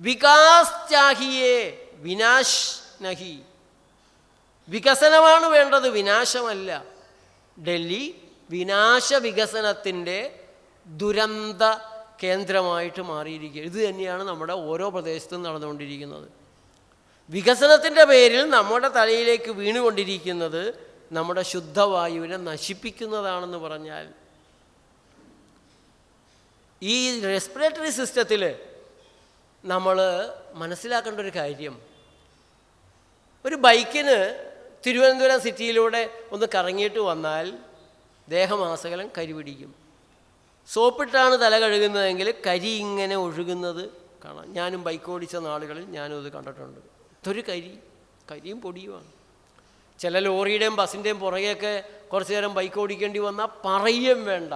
വികാസ് ചാഹിയേ വിനാശ് നഹി. വികസനമാണ് വേണ്ടത്, വിനാശമല്ല. ഡൽഹി വിനാശ വികസനത്തിൻ്റെ ദുരന്ത കേന്ദ്രമായിട്ട് മാറിയിരിക്കുക. ഇത് തന്നെയാണ് നമ്മുടെ ഓരോ പ്രദേശത്തും നടന്നുകൊണ്ടിരിക്കുന്നത്. വികസനത്തിൻ്റെ പേരിൽ നമ്മുടെ തലയിലേക്ക് വീണുകൊണ്ടിരിക്കുന്നത് നമ്മുടെ ശുദ്ധവായുവിനെ നശിപ്പിക്കുന്നതാണെന്ന് പറഞ്ഞാൽ, ഈ റെസ്പിറേറ്ററി സിസ്റ്റത്തിൽ നമ്മൾ മനസ്സിലാക്കേണ്ട ഒരു കാര്യം, ഒരു ബൈക്കിന് തിരുവനന്തപുരം സിറ്റിയിലൂടെ ഒന്ന് കറങ്ങിയിട്ട് വന്നാൽ ദേഹമാസകലം കരി പിടിക്കും. സോപ്പിട്ടാണ് തല കഴുകുന്നതെങ്കിൽ കരി ഇങ്ങനെ ഒഴുകുന്നത് കാണാം. ഞാനും ബൈക്ക് ഓടിച്ച നാളുകളിൽ ഞാനും അത് കണ്ടിട്ടുണ്ട്. ഇതൊരു കരിയും പൊടിയുമാണ്. ചില ലോറിയുടെയും ബസ്സിൻ്റെയും പുറകെയൊക്കെ കുറച്ചു നേരം ബൈക്ക് ഓടിക്കേണ്ടി വന്നാൽ പറയുകയും വേണ്ട.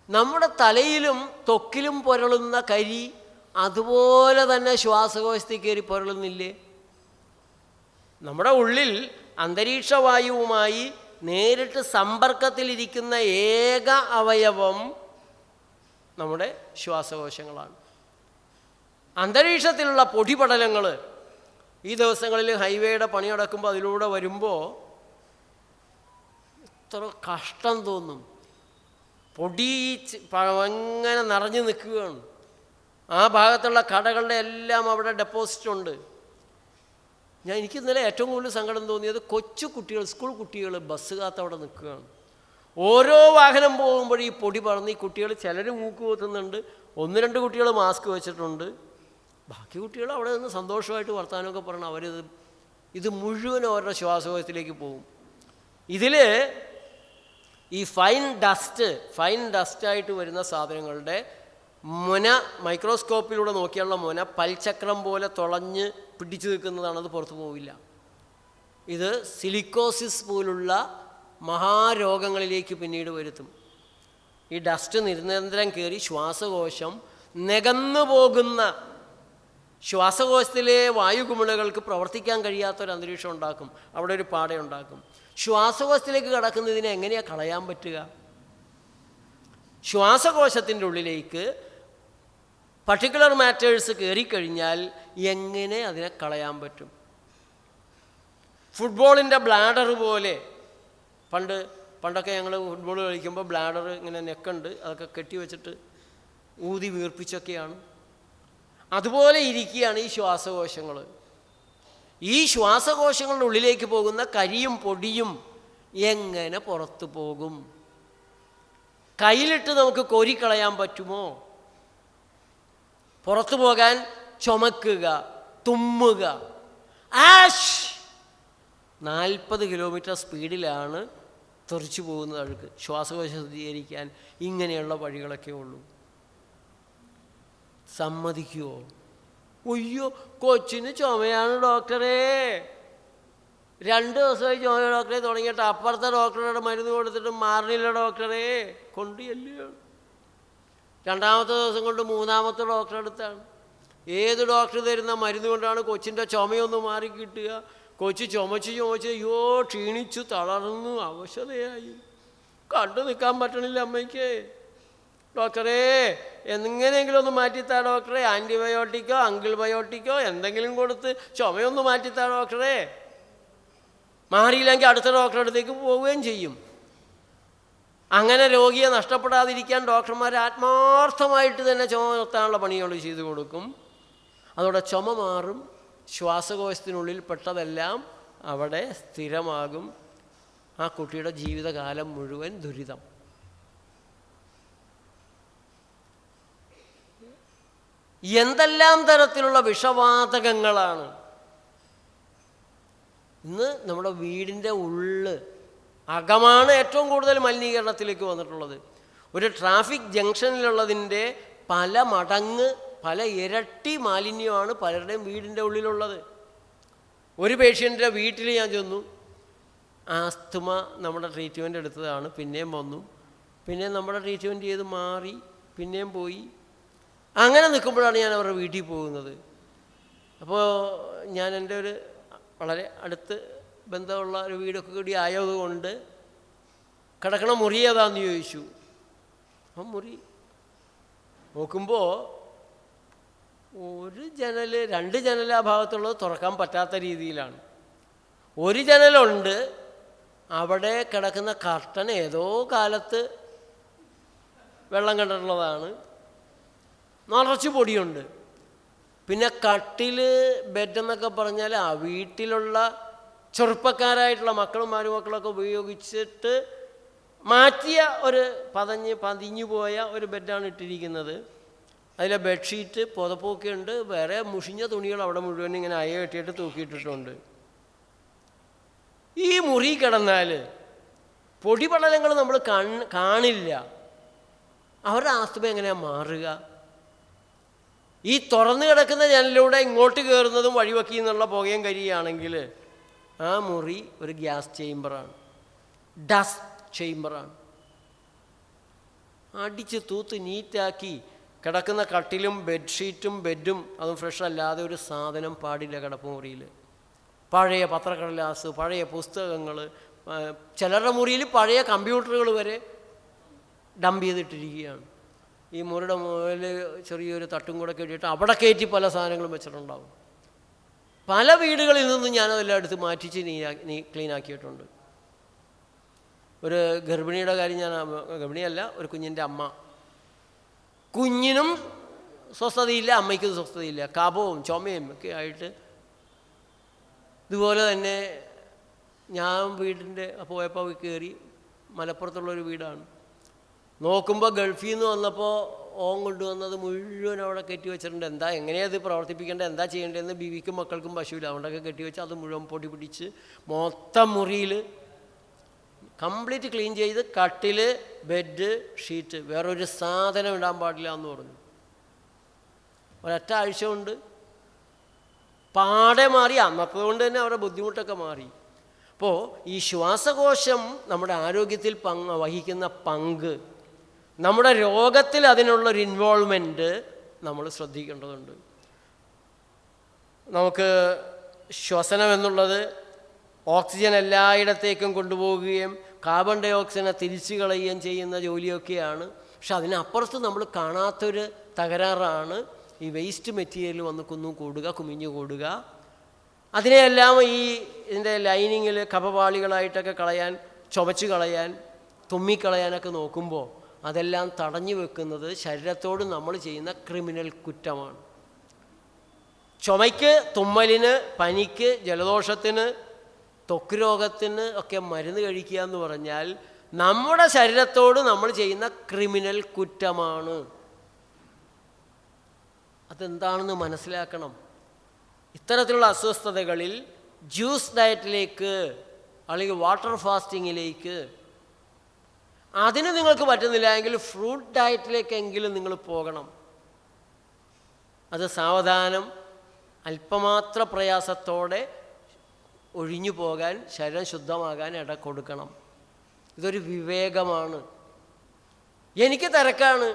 നമ്മുടെ തലയിലും ത്വക്കിലും പുരളുന്ന കരി അതുപോലെ തന്നെ ശ്വാസകോശത്തിൽ കയറി പുരളുന്നില്ലേ? നമ്മുടെ ഉള്ളിൽ അന്തരീക്ഷവായുവുമായി നേരിട്ട് സമ്പർക്കത്തിലിരിക്കുന്ന ഏക അവയവം നമ്മുടെ ശ്വാസകോശങ്ങളാണ്. അന്തരീക്ഷത്തിലുള്ള പൊടിപടലങ്ങൾ ഈ ദിവസങ്ങളിൽ ഹൈവേയുടെ പണി നടക്കുമ്പോൾ അതിലൂടെ വരുമ്പോൾ എത്ര കഷ്ടം തോന്നും. പൊടി അങ്ങനെ നിറഞ്ഞു നിൽക്കുകയാണ്. ആ ഭാഗത്തുള്ള കടകളുടെ എല്ലാം അവിടെ ഡെപ്പോസിറ്റ് ഉണ്ട്. എനിക്ക് ഇന്നലെ ഏറ്റവും കൂടുതൽ സങ്കടം തോന്നിയത് കൊച്ചു കുട്ടികൾ, സ്കൂൾ കുട്ടികൾ ബസ് കാത്ത് അവിടെ നിൽക്കുകയാണ്. ഓരോ വാഹനം പോകുമ്പോഴും ഈ പൊടി പറന്ന് ഈ കുട്ടികൾ ചിലർ മൂക്ക് കുത്തുന്നുണ്ട്, 1-2 കുട്ടികൾ മാസ്ക് വെച്ചിട്ടുണ്ട്. ബാക്കി കുട്ടികൾ അവിടെ നിന്ന് സന്തോഷമായിട്ട് വർത്തമാനമൊക്കെ പറഞ്ഞാൽ ഇത് മുഴുവനും അവരുടെ ശ്വാസകോശത്തിലേക്ക് പോകും. ഇതിൽ ഈ ഫൈൻ ഡസ്റ്റായിട്ട് വരുന്ന സാധനങ്ങളുടെ മുന മൈക്രോസ്കോപ്പിലൂടെ നോക്കിയുള്ള മുന പൽചക്രം പോലെ തുളഞ്ഞ് പിടിച്ചു നിൽക്കുന്നതാണ്. അത് പുറത്തു പോവില്ല. ഇത് സിലിക്കോസിസ് പോലുള്ള മഹാരോഗങ്ങളിലേക്ക് പിന്നീട് വരുത്തും. ഈ ഡസ്റ്റ് നിരന്തരം കയറി ശ്വാസകോശം നികന്നു പോകുന്ന, ശ്വാസകോശത്തിലെ വായുകുമിളകൾക്ക് പ്രവർത്തിക്കാൻ കഴിയാത്തൊരു അന്തരീക്ഷം ഉണ്ടാക്കും. അവിടെ ഒരു പാടയുണ്ടാക്കും. ശ്വാസകോശത്തിലേക്ക് കടക്കുന്നതിനെ എങ്ങനെയാണ് കളയാൻ പറ്റുക? ശ്വാസകോശത്തിൻ്റെ ഉള്ളിലേക്ക് പർട്ടിക്കുലർ മാറ്റേഴ്സ് കയറിക്കഴിഞ്ഞാൽ എങ്ങനെ അതിനെ കളയാൻ പറ്റും? ഫുട്ബോളിൻ്റെ ബ്ലാഡർ പോലെ പണ്ടൊക്കെ ഞങ്ങൾ ഫുട്ബോൾ കളിക്കുമ്പോൾ ബ്ലാഡർ ഇങ്ങനെ നെക്കുണ്ട്, അതൊക്കെ കെട്ടി വെച്ചിട്ട് ഊതി വീർപ്പിച്ചൊക്കെയാണ്. അതുപോലെ ഇരിക്കുകയാണ് ഈ ശ്വാസകോശങ്ങൾ. ഈ ശ്വാസകോശങ്ങളുടെ ഉള്ളിലേക്ക് പോകുന്ന കരിയും പൊടിയും എങ്ങനെ പുറത്തു പോകും? കയ്യിലിട്ട് നമുക്ക് കോരിക്കളയാൻ പറ്റുമോ? പുറത്തു പോകാൻ ചുമക്കുക, തുമ്മുക, 40 കിലോമീറ്റർ സ്പീഡിലാണ് തെറിച്ചു പോകുന്നത് അഴുക്ക്. ശ്വാസകോശം ശുദ്ധീകരിക്കാൻ ഇങ്ങനെയുള്ള വഴികളൊക്കെ ഉള്ളൂ. സമ്മതിക്കുമോ? ഒയ്യോ കൊച്ചിന് ചുമയാണ് ഡോക്ടറേ, 2 ദിവസമായി ചുമ ഡോക്ടറെ തുടങ്ങിയിട്ട് അപ്പുറത്തെ ഡോക്ടറുടെ മരുന്ന് കൊടുത്തിട്ട് മാറില്ല ഡോക്ടറേ, കൊണ്ട് ചെല്ലുകയാണ്. 2ാമത്തെ ദിവസം കൊണ്ട് 3ാമത്തെ ഡോക്ടറെ അടുത്താണ്. ഏത് ഡോക്ടർ തരുന്ന മരുന്ന് കൊണ്ടാണ് കൊച്ചിൻ്റെ ചുമയൊന്ന് മാറി കിട്ടുക? കൊച്ച് ചുമച്ച് അയ്യോ ക്ഷീണിച്ചു, തളർന്നു, അവശതയായി, കണ്ടു നിൽക്കാൻ പറ്റണില്ല അമ്മയ്ക്ക്. ഡോക്ടറേ എങ്ങനെയെങ്കിലും ഒന്ന് മാറ്റിത്താ ഡോക്ടറെ, ആൻറ്റിബയോട്ടിക്കോ അങ്കിൾബയോട്ടിക്കോ എന്തെങ്കിലും കൊടുത്ത് ചുമയൊന്ന് മാറ്റിത്താ ഡോക്ടറെ. മാറിയില്ലെങ്കിൽ അടുത്ത ഡോക്ടറെ അടുത്തേക്ക് പോവുകയും ചെയ്യും. അങ്ങനെ രോഗിയെ നഷ്ടപ്പെടാതിരിക്കാൻ ഡോക്ടർമാർ ആത്മാർത്ഥമായിട്ട് തന്നെ ചുമ നിർത്താനുള്ള പണികൾ ചെയ്തു കൊടുക്കും. അതോടെ ചുമ മാറും, ശ്വാസകോശത്തിനുള്ളിൽ പെട്ടതെല്ലാം അവിടെ സ്ഥിരമാകും. ആ കുട്ടിയുടെ ജീവിതകാലം മുഴുവൻ ദുരിതം. എന്തെല്ലാം തരത്തിലുള്ള വിഷവാതകങ്ങളാണ് ഇന്ന് നമ്മുടെ വീടിൻ്റെ അകമാണ് ഏറ്റവും കൂടുതൽ മലിനീകരണത്തിലേക്ക് വന്നിട്ടുള്ളത്. ഒരു ട്രാഫിക് ജംഗ്ഷനിലുള്ളതിൻ്റെ പല മടങ്ങ്, പല ഇരട്ടി മാലിന്യമാണ് പലരുടെയും വീടിൻ്റെ ഉള്ളിലുള്ളത്. ഒരു പേഷ്യൻ്റെ വീട്ടിൽ ഞാൻ ചെന്നു, ആസ്തുമ നമ്മുടെ ട്രീറ്റ്മെൻറ്റ് എടുത്തതാണ്, പിന്നെയും വന്നു, പിന്നെ നമ്മുടെ ട്രീറ്റ്മെൻറ്റ് ചെയ്ത് മാറി, പിന്നെയും പോയി. അങ്ങനെ നിൽക്കുമ്പോഴാണ് ഞാൻ അവരുടെ വീട്ടിൽ പോകുന്നത്. അപ്പോൾ ഞാൻ എൻ്റെ ഒരു വളരെ അടുത്ത് ബന്ധമുള്ള ഒരു വീടൊക്കെ കൂടി ആയതുകൊണ്ട് കിടക്കണ മുറി ഏതാന്ന് ചോദിച്ചു. ആ മുറി നോക്കുമ്പോൾ രണ്ട് ജനൽ ആ ഭാഗത്തുള്ളത് തുറക്കാൻ പറ്റാത്ത രീതിയിലാണ്. ഒരു ജനലുണ്ട്, അവിടെ കിടക്കുന്ന കർട്ടൻ ഏതോ കാലത്ത് വെള്ളം കണ്ടിട്ടുള്ളതാണ്, നിറച്ച് പൊടിയുണ്ട്. പിന്നെ കട്ടിൽ, ബെഡെന്നൊക്കെ പറഞ്ഞാൽ ആ വീട്ടിലുള്ള ചെറുപ്പക്കാരായിട്ടുള്ള മക്കളും മരുമക്കളൊക്കെ ഉപയോഗിച്ചിട്ട് മാറ്റിയ ഒരു പതിഞ്ഞു പോയ ഒരു ബെഡാണ് ഇട്ടിരിക്കുന്നത്. അതിലെ ബെഡ്ഷീറ്റ് പുതപ്പൊക്കെ ഉണ്ട്, വേറെ മുഷിഞ്ഞ തുണികൾ അവിടെ മുഴുവൻ ഇങ്ങനെ അയ കെട്ടിയിട്ട് തൂക്കിയിട്ടിട്ടുണ്ട്. ഈ മുറി കിടന്നാൽ പൊടിപടലങ്ങൾ നമ്മൾ കാണില്ല. അവരുടെ ആസ്തമ എങ്ങനെയാണ് മാറുക? ഈ തുറന്നു കിടക്കുന്ന ജനലിലൂടെ ഇങ്ങോട്ട് കയറുന്നതും വഴിവെക്കി എന്നുള്ള പുകയും കരിയാണെങ്കിൽ ആ മുറി ഒരു ഗ്യാസ് ചേംബറാണ്, ഡസ്റ്റ് ചേംബറാണ്. അടിച്ച് തൂത്ത് നീറ്റാക്കി കിടക്കുന്ന കട്ടിലും ബെഡ്ഷീറ്റും ബെഡും അതും ഫ്രഷ് അല്ലാതെ ഒരു സാധനം പാടില്ല കിടപ്പുമുറിയിൽ. പഴയ പത്രക്കടലാസ്, പഴയ പുസ്തകങ്ങൾ, ചിലരുടെ മുറിയിൽ പഴയ കമ്പ്യൂട്ടറുകൾ വരെ ഡംപ് ചെയ്തിട്ടിരിക്കുകയാണ്. ഈ മുറിയുടെ മുകളിൽ ചെറിയൊരു തട്ടും കൂടെ കെട്ടിയിട്ട് അവിടെ കയറ്റി പല സാധനങ്ങളും വെച്ചിട്ടുണ്ടാവും. പല വീടുകളിൽ നിന്നും ഞാനതെല്ലാം എടുത്ത് മാറ്റിച്ച് ക്ലീനാക്കിയിട്ടുണ്ട്. ഒരു ഗർഭിണിയുടെ കാര്യം ഗർഭിണിയല്ല, ഒരു കുഞ്ഞിൻ്റെ അമ്മ, കുഞ്ഞിനും സ്വസ്ഥതയില്ല, അമ്മയ്ക്കും സ്വസ്ഥതയില്ല, കഫവും ചുമയും ഒക്കെ ആയിട്ട്. ഇതുപോലെ തന്നെ ഞാൻ വീടിൻ്റെ പോയപ്പോൾ കയറി, മലപ്പുറത്തുള്ളൊരു വീടാണ്. നോക്കുമ്പോൾ ഗൾഫിൽ നിന്ന് വന്നപ്പോൾ ഓൻ കൊണ്ടുവന്നത് മുഴുവൻ അവിടെ കെട്ടി വെച്ചിട്ടുണ്ട്. എങ്ങനെയാണ് ഇത് പ്രവർത്തിപ്പിക്കേണ്ടത്, എന്താ ചെയ്യേണ്ടതെന്ന് ബീവിക്കും മക്കൾക്കും പശുവില്ല, അതുകൊണ്ടൊക്കെ കെട്ടിവെച്ച് അത് മുഴുവൻ പൊടി പിടിച്ച് മൊത്തം മുറിയിൽ കംപ്ലീറ്റ് ക്ലീൻ ചെയ്ത് കട്ടിൽ, ബെഡ്, ഷീറ്റ്, വേറൊരു സാധനം ഇടാൻ പാടില്ല എന്ന് പറഞ്ഞു. ഒരൊറ്റ ആഴ്ച കൊണ്ട് പാടെ മാറി. അന്നത്തെ കൊണ്ട് തന്നെ അവരുടെ ബുദ്ധിമുട്ടൊക്കെ മാറി. അപ്പോൾ ഈ ശ്വാസകോശം നമ്മുടെ ആരോഗ്യത്തിൽ വഹിക്കുന്ന പങ്ക്, നമ്മുടെ രോഗത്തിൽ അതിനുള്ളൊരു ഇൻവോൾവ്മെൻറ്റ് നമ്മൾ ശ്രദ്ധിക്കേണ്ടതുണ്ട്. നമുക്ക് ശ്വസനം എന്നുള്ളത് ഓക്സിജൻ എല്ലായിടത്തേക്കും കൊണ്ടുപോവുകയും കാർബൺ ഡൈ ഓക്സൈഡിനെ തിരിച്ചു കളയുകയും ചെയ്യുന്ന ജോലിയൊക്കെയാണ്. പക്ഷെ അതിനപ്പുറത്ത് നമ്മൾ കാണാത്തൊരു തകരാറാണ് ഈ വേസ്റ്റ് മെറ്റീരിയൽ വന്ന് കുമിഞ്ഞു കൂടുക. അതിനെയെല്ലാം ഇതിൻ്റെ ലൈനിങ്ങിൽ കഫപാളികളായിട്ടൊക്കെ കളയാൻ, ചുവച്ച് കളയാൻ, തുമ്മിക്കളയാനൊക്കെ നോക്കുമ്പോൾ അതെല്ലാം തടഞ്ഞു വെക്കുന്നത് ശരീരത്തോട് നമ്മൾ ചെയ്യുന്ന ക്രിമിനൽ കുറ്റമാണ്. ചുമയ്ക്ക്, തുമ്മലിന്, പനിക്ക്, ജലദോഷത്തിന്, ത്വക്ക് രോഗത്തിന് ഒക്കെ മരുന്ന് കഴിക്കുക എന്ന് പറഞ്ഞാൽ നമ്മുടെ ശരീരത്തോട് നമ്മൾ ചെയ്യുന്ന ക്രിമിനൽ കുറ്റമാണ്. അതെന്താണെന്ന് മനസ്സിലാക്കണം. ഇത്തരത്തിലുള്ള അസ്വസ്ഥതകളിൽ ജ്യൂസ് ഡയറ്റിലേക്ക് അല്ലെങ്കിൽ വാട്ടർ ഫാസ്റ്റിങ്ങിലേക്ക്, അതിന് നിങ്ങൾക്ക് പറ്റുന്നില്ല എങ്കിൽ ഫ്രൂട്ട് ഡയറ്റിലേക്കെങ്കിലും നിങ്ങൾ പോകണം. അത് സാവധാനം അല്പമാത്ര പ്രയാസത്തോടെ ഒഴിഞ്ഞു പോകാൻ, ശരീരം ശുദ്ധമാകാൻ ഇട കൊടുക്കണം. ഇതൊരു വിവേകമാണ്. എനിക്ക് തിരക്കാണ്,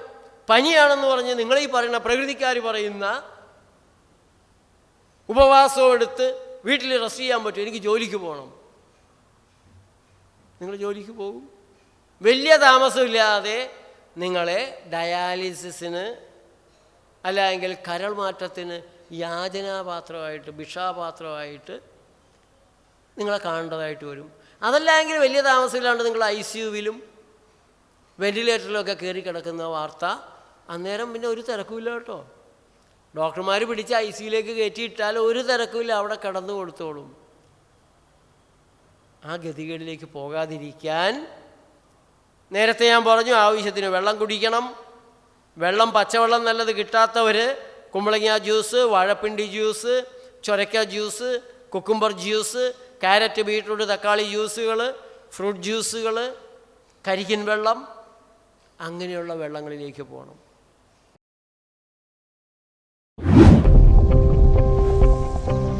പനിയാണെന്ന് പറഞ്ഞ് നിങ്ങളീ പറയുന്ന പ്രകൃതിക്കാർ പറയുന്ന ഉപവാസവും എടുത്ത് വീട്ടിൽ റെസ്റ്റ് ചെയ്യാൻ പറ്റും, എനിക്ക് ജോലിക്ക് പോകണം. നിങ്ങൾ ജോലിക്ക് പോകും. വലിയ താമസമില്ലാതെ നിങ്ങളെ ഡയാലിസിസിന് അല്ലെങ്കിൽ കരൾ മാറ്റത്തിന് യാചനാപാത്രമായിട്ട്, ഭിക്ഷാപാത്രമായിട്ട് നിങ്ങളെ കാണേണ്ടതായിട്ട് വരും. അതല്ലെങ്കിൽ വലിയ താമസമില്ലാണ്ട് നിങ്ങൾ ICUവിലും വെന്റിലേറ്ററിലൊക്കെ കയറി കിടക്കുന്ന വാർത്ത, അന്നേരം പിന്നെ ഒരു തിരക്കുമില്ല കേട്ടോ. ഡോക്ടർമാർ പിടിച്ച് ICUവിലേക്ക് കയറ്റിയിട്ടാൽ ഒരു തിരക്കുമില്ല, അവിടെ കിടന്നു കൊടുത്തോളും. ആ ഗതികേടിലേക്ക് പോകാതിരിക്കാൻ നേരത്തെ ഞാൻ പറഞ്ഞു, ആവശ്യത്തിന് വെള്ളം കുടിക്കണം. വെള്ളം, പച്ചവെള്ളം നല്ലത് കിട്ടാത്തവർ കുമ്പളങ്ങ ജ്യൂസ്, വാഴപ്പിണ്ടി ജ്യൂസ്, ചൊരക്ക juice, cucumber juice, carrot, beetroot, തക്കാളി ജ്യൂസുകൾ, ഫ്രൂട്ട് ജ്യൂസുകൾ, കരിക്കിൻ വെള്ളം, അങ്ങനെയുള്ള വെള്ളങ്ങളിലേക്ക് പോകണം.